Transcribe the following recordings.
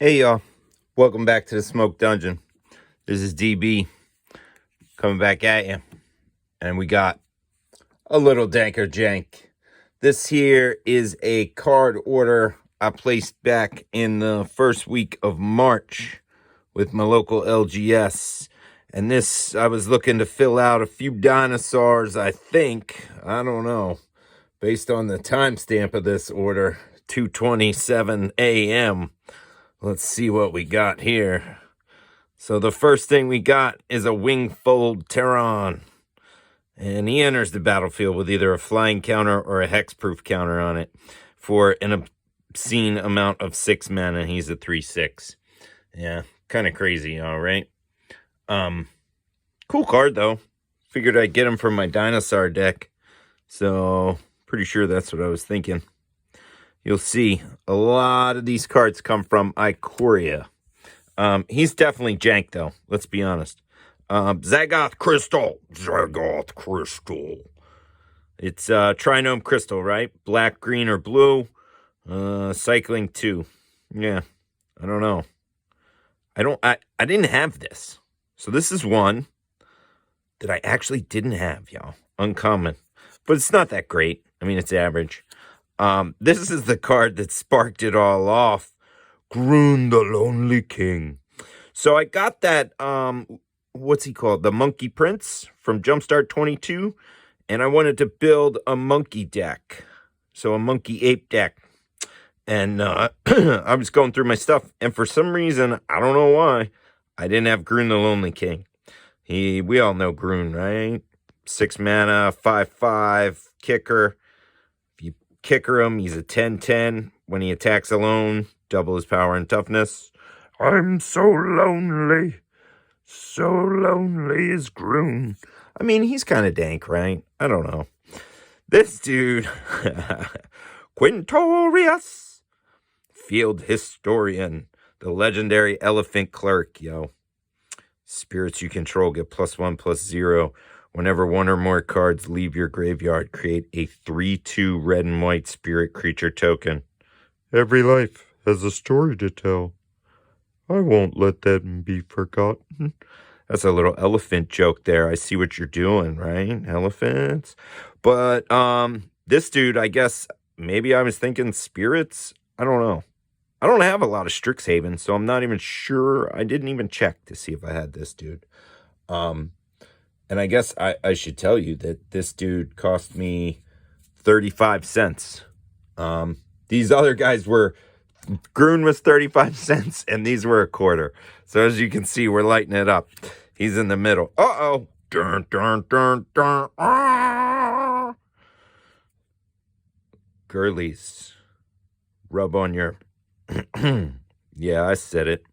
Hey y'all, welcome back to the Smoke Dungeon. This is DB coming back at you, and we got a little Danker Jank. This here is a card order I placed back in the first week of March with my local LGS. And this, I was looking to fill out a few dinosaurs, I don't know, based on the timestamp of this order, 2:27 a.m. Let's see what we got here. So the first thing we got is a Wingfold Terran. And he enters the battlefield with either a flying counter or a hexproof counter on it for an obscene amount of 6 mana. He's a 3/6. Yeah, kind of crazy, all right. Cool card though. Figured I'd get him from my dinosaur deck. So pretty sure that's what I was thinking. You'll see a lot of these cards come from Ikoria. He's definitely jank, though. Let's be honest. Zagoth Crystal. It's Trinome Crystal, right? Black, green, or blue. Cycling 2. Yeah, I don't know. I didn't have this. So this is one that I actually didn't have, y'all. Uncommon. But it's not that great. I mean, it's average. This is the card that sparked it all off. Groon the Lonely King. So I got that, what's he called? The Monkey Prince from Jumpstart 22. And I wanted to build a monkey deck. So a monkey ape deck. And I was going through my stuff. And for some reason, I don't know why, I didn't have Groon the Lonely King. We all know Groon, right? 6 mana, 5/5, kicker. Kicker him, he's a 10/10. When he attacks alone, double his power and toughness. I'm so lonely. So lonely is Groon. I mean, he's kind of dank, right? I don't know. This dude, Quintorius, Field Historian, the legendary Elephant Clerk, yo. Spirits you control get +1/+0. Whenever one or more cards leave your graveyard, create a 3/2 red and white spirit creature token. Every life has a story to tell. I won't let them be forgotten. That's a little elephant joke there. I see what you're doing, right? Elephants. But this dude, I guess, maybe I was thinking spirits. I don't know. I don't have a lot of Strixhaven, so I'm not even sure. I didn't even check to see if I had this dude. And I guess I should tell you that this dude cost me 35 cents. These other guys were, Groon was 35 cents, and these were a quarter. So as you can see, we're lighting it up. He's in the middle. Uh-oh. Dun, dun, dun, dun. Ah! Girlies. Rub on your... Yeah, I said it.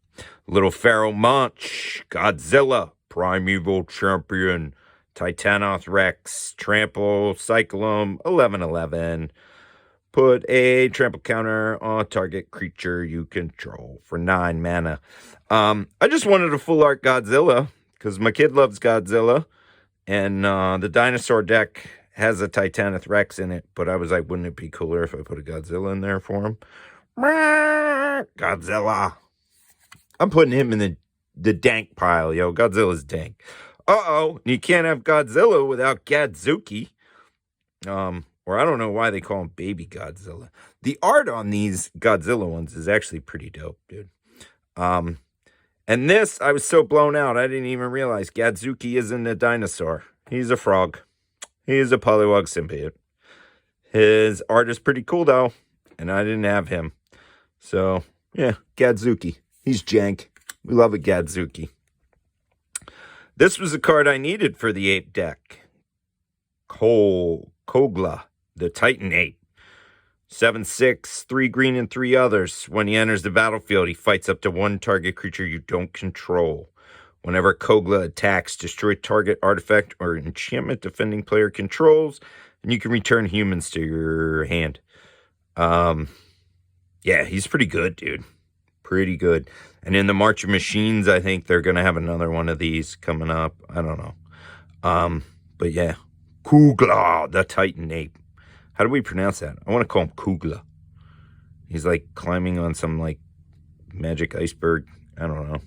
Little Pharaoh Munch. Godzilla. Primeval Champion, Titanoth Rex, Trample, Cyclone, 11/11. Put a trample counter on target creature you control for 9 mana. I just wanted a full art Godzilla because my kid loves Godzilla, and the dinosaur deck has a Titanoth Rex in it. But I was like, wouldn't it be cooler if I put a Godzilla in there for him? Godzilla. I'm putting him in the dank pile, yo. Godzilla's dank. Uh-oh. You can't have Godzilla without Gadzuki. Or I don't know why they call him Baby Godzilla. The art on these Godzilla ones is actually pretty dope, dude. And this, I was so blown out, I didn't even realize Gadzuki isn't a dinosaur. He's a frog. He's a Poliwag symbiote. His art is pretty cool, though. And I didn't have him. So, yeah, Gadzuki. He's jank. We love a Gadzuki. This was a card I needed for the ape deck. Kogla, the Titan Ape. 7/6, 3 green and 3 others. When he enters the battlefield, he fights up to 1 target creature you don't control. Whenever Kogla attacks, destroy target artifact or enchantment defending player controls, and you can return humans to your hand. Yeah, he's pretty good, dude. Pretty good. And in the March of Machines, I think they're going to have another one of these coming up. I don't know. But yeah. Kugla, the Titan Ape. How do we pronounce that? I want to call him Kugla. He's like climbing on some like Magic Iceberg. I don't know.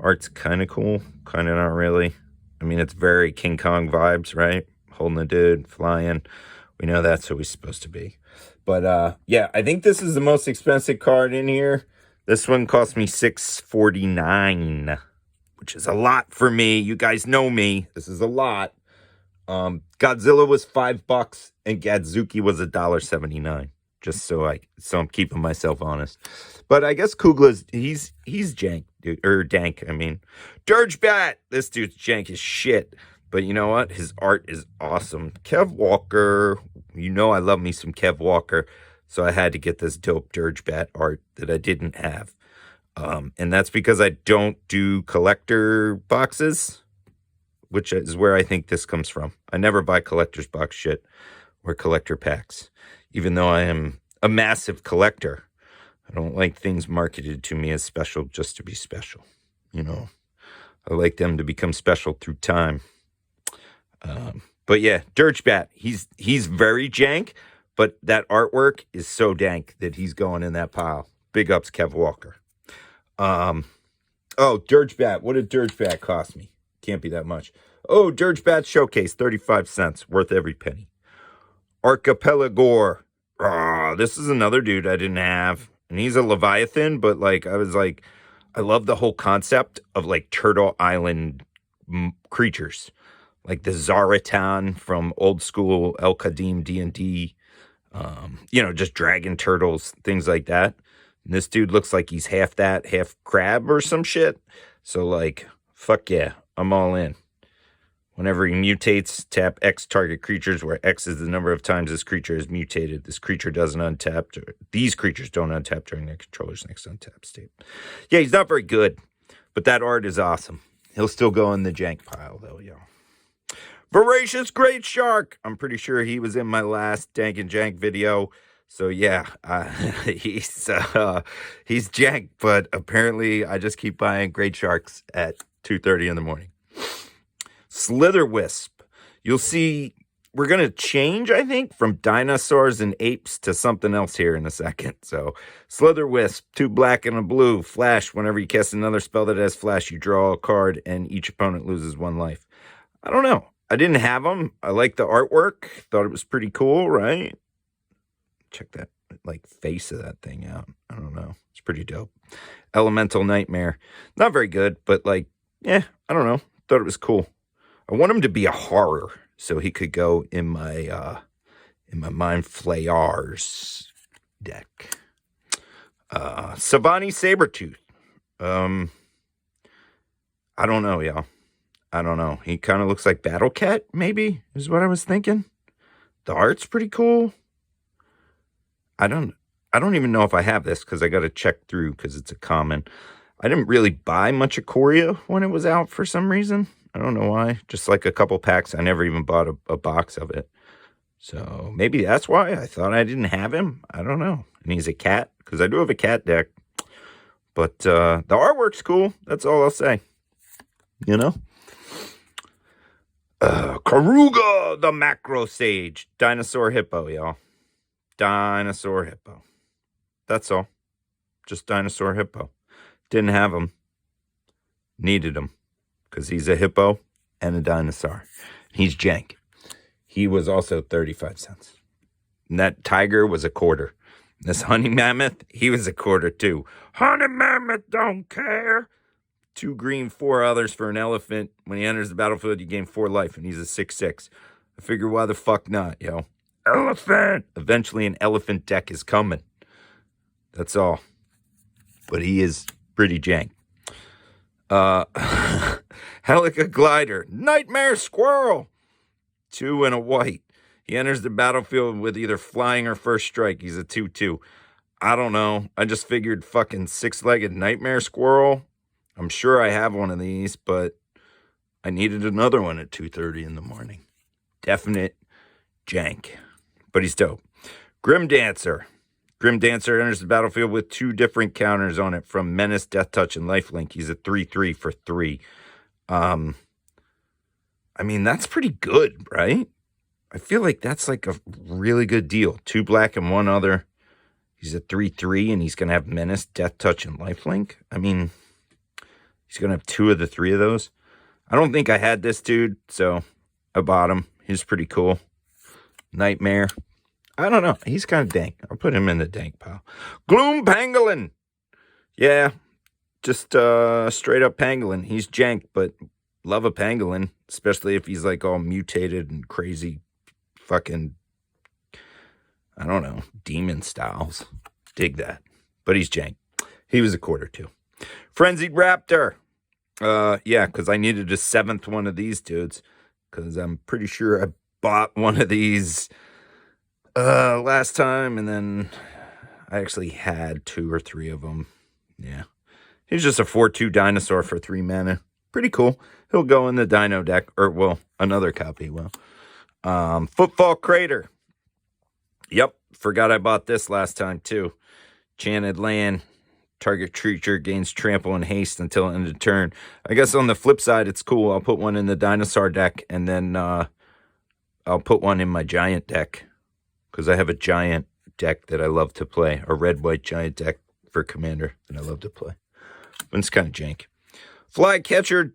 Art's kind of cool. Kind of not really. I mean, it's very King Kong vibes, right? Holding a dude, flying. We know that's who he's supposed to be. But, yeah, I think this is the most expensive card in here. This one cost me $649, which is a lot for me. You guys know me. This is a lot. Godzilla was $5 and Gadzuki was $1.79. Just so I'm keeping myself honest. But I guess Kugla's he's jank, dude, or Dank. I mean, Dirgebat. This dude's jank as shit. But you know what? His art is awesome. Kev Walker. You know I love me some Kev Walker. So I had to get this dope Dirgebat art that I didn't have. And that's because I don't do collector boxes, which is where I think this comes from. I never buy collector's box shit or collector packs, even though I am a massive collector. I don't like things marketed to me as special just to be special. You know, I like them to become special through time. But yeah, Dirgebat, he's very jank, but that artwork is so dank that he's going in that pile. Big ups, Kev Walker. Oh, Dirgebat. What did Dirgebat cost me? Can't be that much. Oh, Dirgebat Showcase, 35 cents. Worth every penny. Archipelagore. This is another dude I didn't have. And he's a Leviathan, but like, I love the whole concept of like Turtle Island creatures. Like the Zaratan from old school El Qadim D&D. You know, just dragon turtles, things like that. And this dude looks like he's half that, half crab or some shit. So, like, fuck yeah, I'm all in. Whenever he mutates, tap X target creatures, where X is the number of times this creature is mutated. This creature doesn't untap. These creatures don't untap during their controller's next untap state. Yeah, he's not very good, but that art is awesome. He'll still go in the jank pile, though, yo. Voracious Great Shark. I'm pretty sure he was in my last Dank and Jank video. So yeah, he's jank, but apparently I just keep buying great sharks at 2:30 in the morning. Slitherwisp. You'll see we're going to change, I think, from dinosaurs and apes to something else here in a second. So Slitherwisp, 2 black and a blue. Flash, whenever you cast another spell that has flash, you draw a card and each opponent loses 1 life. I don't know. I didn't have them. I like the artwork. Thought it was pretty cool, right? Check that, like, face of that thing out. I don't know. It's pretty dope. Elemental Nightmare. Not very good, but, like, yeah, I don't know. Thought it was cool. I want him to be a horror, so he could go in my Mind Flayers deck. Savani Sabretooth. I don't know, y'all. I don't know. He kind of looks like Battle Cat, maybe, is what I was thinking. The art's pretty cool. I don't even know if I have this because I got to check through because it's a common. I didn't really buy much of Korea when it was out for some reason. I don't know why. Just like a couple packs. I never even bought a box of it. So maybe that's why I thought I didn't have him. I don't know. And he's a cat because I do have a cat deck. But the artwork's cool. That's all I'll say. You know? Karuga, the Macro Sage. Dinosaur Hippo, y'all. Dinosaur Hippo. That's all. Just Dinosaur Hippo. Didn't have him. Needed him. Because he's a hippo and a dinosaur. He's jank. He was also 35 cents. And that tiger was a quarter. This honey mammoth, he was a quarter too. Honey mammoth don't care. 2 green, 4 others for an elephant. When he enters the battlefield, you gain 4 life, and he's a 6/6. I figure, why the fuck not, yo? Elephant! Eventually, an elephant deck is coming. That's all. But he is pretty jank. Helica Glider. Nightmare Squirrel. 2 and a white. He enters the battlefield with either flying or first strike. He's a 2/2. I don't know. I just figured fucking 6-legged Nightmare Squirrel. I'm sure I have one of these, but I needed another one at 2:30 in the morning. Definite jank. But he's dope. Grim Dancer. Grim Dancer enters the battlefield with 2 different counters on it from Menace, Death Touch, and Lifelink. He's a 3/3 for 3. I mean, that's pretty good, right? I feel like that's like a really good deal. 2 black and 1 other. He's a 3/3, and he's going to have Menace, Death Touch, and Lifelink. I mean, he's going to have 2 of the 3 of those. I don't think I had this dude, so I bought him. He's pretty cool. Nightmare. I don't know. He's kind of dank. I'll put him in the dank pile. Gloom Pangolin. Yeah, just straight up pangolin. He's jank, but love a pangolin, especially if he's like all mutated and crazy fucking, I don't know, demon styles. Dig that. But he's jank. He was a quarter too. Frenzied Raptor. Yeah, because I needed a 7th one of these dudes. Because I'm pretty sure I bought one of these last time, and then I actually had 2 or 3 of them. Yeah. He's just a 4/2 dinosaur for 3 mana. Pretty cool. He'll go in the dino deck, or, well, another copy will. Footfall Crater. Yep, forgot I bought this last time, too. Enchanted land. Target creature gains trample and haste until end of turn. I guess on the flip side, it's cool. I'll put one in the dinosaur deck, and then I'll put one in my giant deck. Because I have a giant deck that I love to play. A red-white giant deck for Commander that I love to play. But it's kind of jank. Flycatcher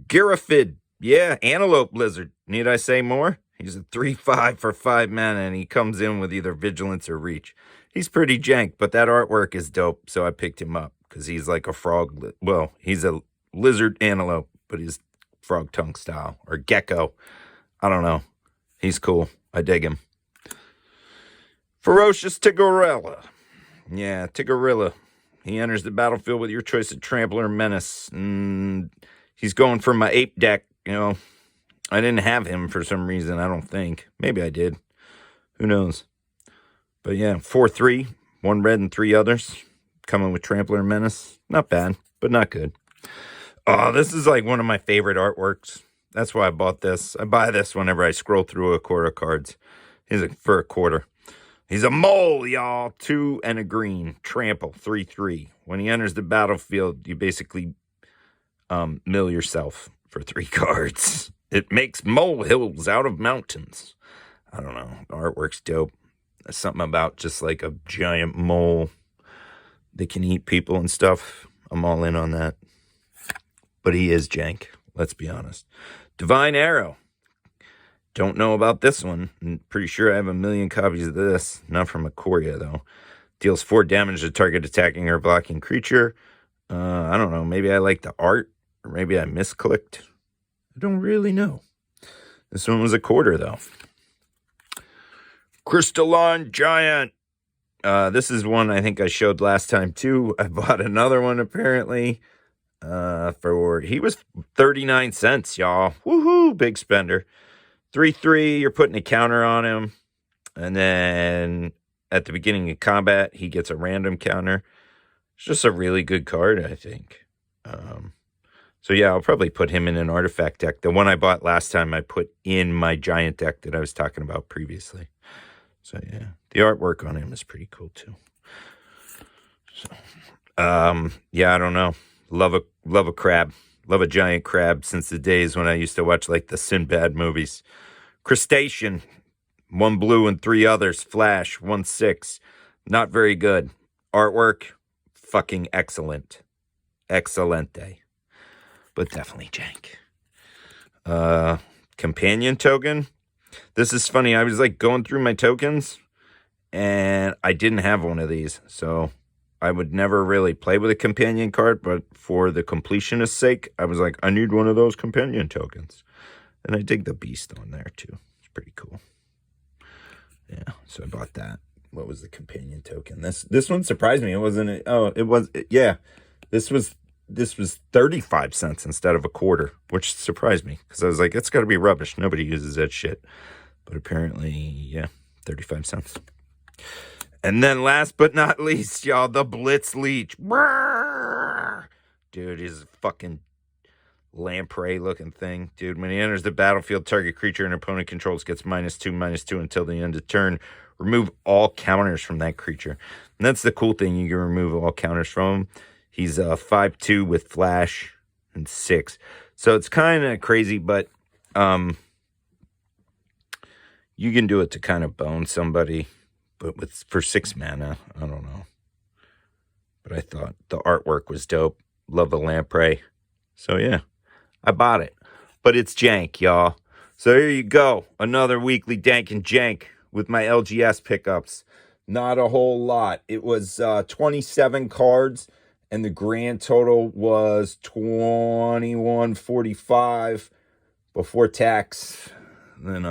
Giraphid. Yeah, Antelope Lizard. Need I say more? He's a 3/5 for 5 mana, and he comes in with either Vigilance or Reach. He's pretty jank, but that artwork is dope, so I picked him up. Because he's like a frog. Well, he's a lizard antelope, but he's frog tongue style. Or gecko. I don't know. He's cool. I dig him. Ferocious Tigorella. Yeah, Tigorilla. He enters the battlefield with your choice of Trampler or Menace. He's going for my ape deck. You know, I didn't have him for some reason, I don't think. Maybe I did. Who knows? But yeah, 4/3, 1 red and 3 others. Coming with Trampler and Menace. Not bad, but not good. Oh, this is like one of my favorite artworks. That's why I bought this. I buy this whenever I scroll through a quarter cards. He's for a quarter. He's a mole, y'all. 2 and a green. Trample. 3/3. When he enters the battlefield, you basically mill yourself for 3 cards. It makes molehills out of mountains. I don't know. The artwork's dope. There's something about just like a giant mole that can eat people and stuff. I'm all in on that. But he is jank. Let's be honest. Divine Arrow. Don't know about this one. I'm pretty sure I have a million copies of this. Not from Ikoria, though. Deals 4 damage to target attacking or blocking creature. I don't know. Maybe I like the art. Or maybe I misclicked. I don't really know. This one was a quarter, though. Crystalline Giant. This is one I think I showed last time, too. I bought another one, apparently. He was 39 cents, y'all. Woohoo! Big spender. 3/3, you're putting a counter on him. And then at the beginning of combat, he gets a random counter. It's just a really good card, I think. So yeah, I'll probably put him in an artifact deck. The one I bought last time, I put in my giant deck that I was talking about previously. So yeah, the artwork on him is pretty cool too. So, yeah, I don't know. Love a crab. Love a giant crab since the days when I used to watch like the Sinbad movies. Crustacean. 1 blue and 3 others. Flash. 1/6. Not very good. Artwork. Fucking excellent. Excelente. But definitely jank. Companion token. This is funny. I was like going through my tokens and I didn't have one of these. So I would never really play with a companion card, but for the completionist's sake, I was like, I need one of those companion tokens. And I dig the beast on there too. It's pretty cool. Yeah, so I bought that. What was the companion token? This one surprised me. It wasn't. Oh, it was. Yeah, this was 35 cents instead of a quarter, which surprised me because I was like, it's got to be rubbish. Nobody uses that shit. But apparently, yeah, 35 cents. And then last but not least, y'all, the Blitz Leech. Brrr! Dude, he's a fucking lamprey looking thing. Dude, when he enters the battlefield, target creature an opponent controls gets -2/-2 until the end of turn. Remove all counters from that creature. And that's the cool thing. You can remove all counters from him. He's 5/2 with flash and 6. So it's kind of crazy, but you can do it to kind of bone somebody. but for 6 mana, I don't know. But I thought the artwork was dope. Love the lamprey. So yeah, I bought it. But it's jank, y'all. So here you go. Another weekly Dank and Jank with my LGS pickups. Not a whole lot. It was 27 cards, and the grand total was $21.45 before tax. And then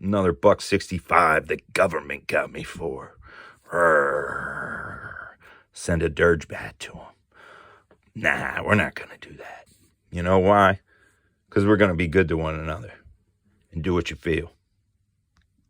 another $1.65 the government got me for. Send a dirge bat to them. Nah, we're not going to do that. You know why? Because we're going to be good to one another and do what you feel.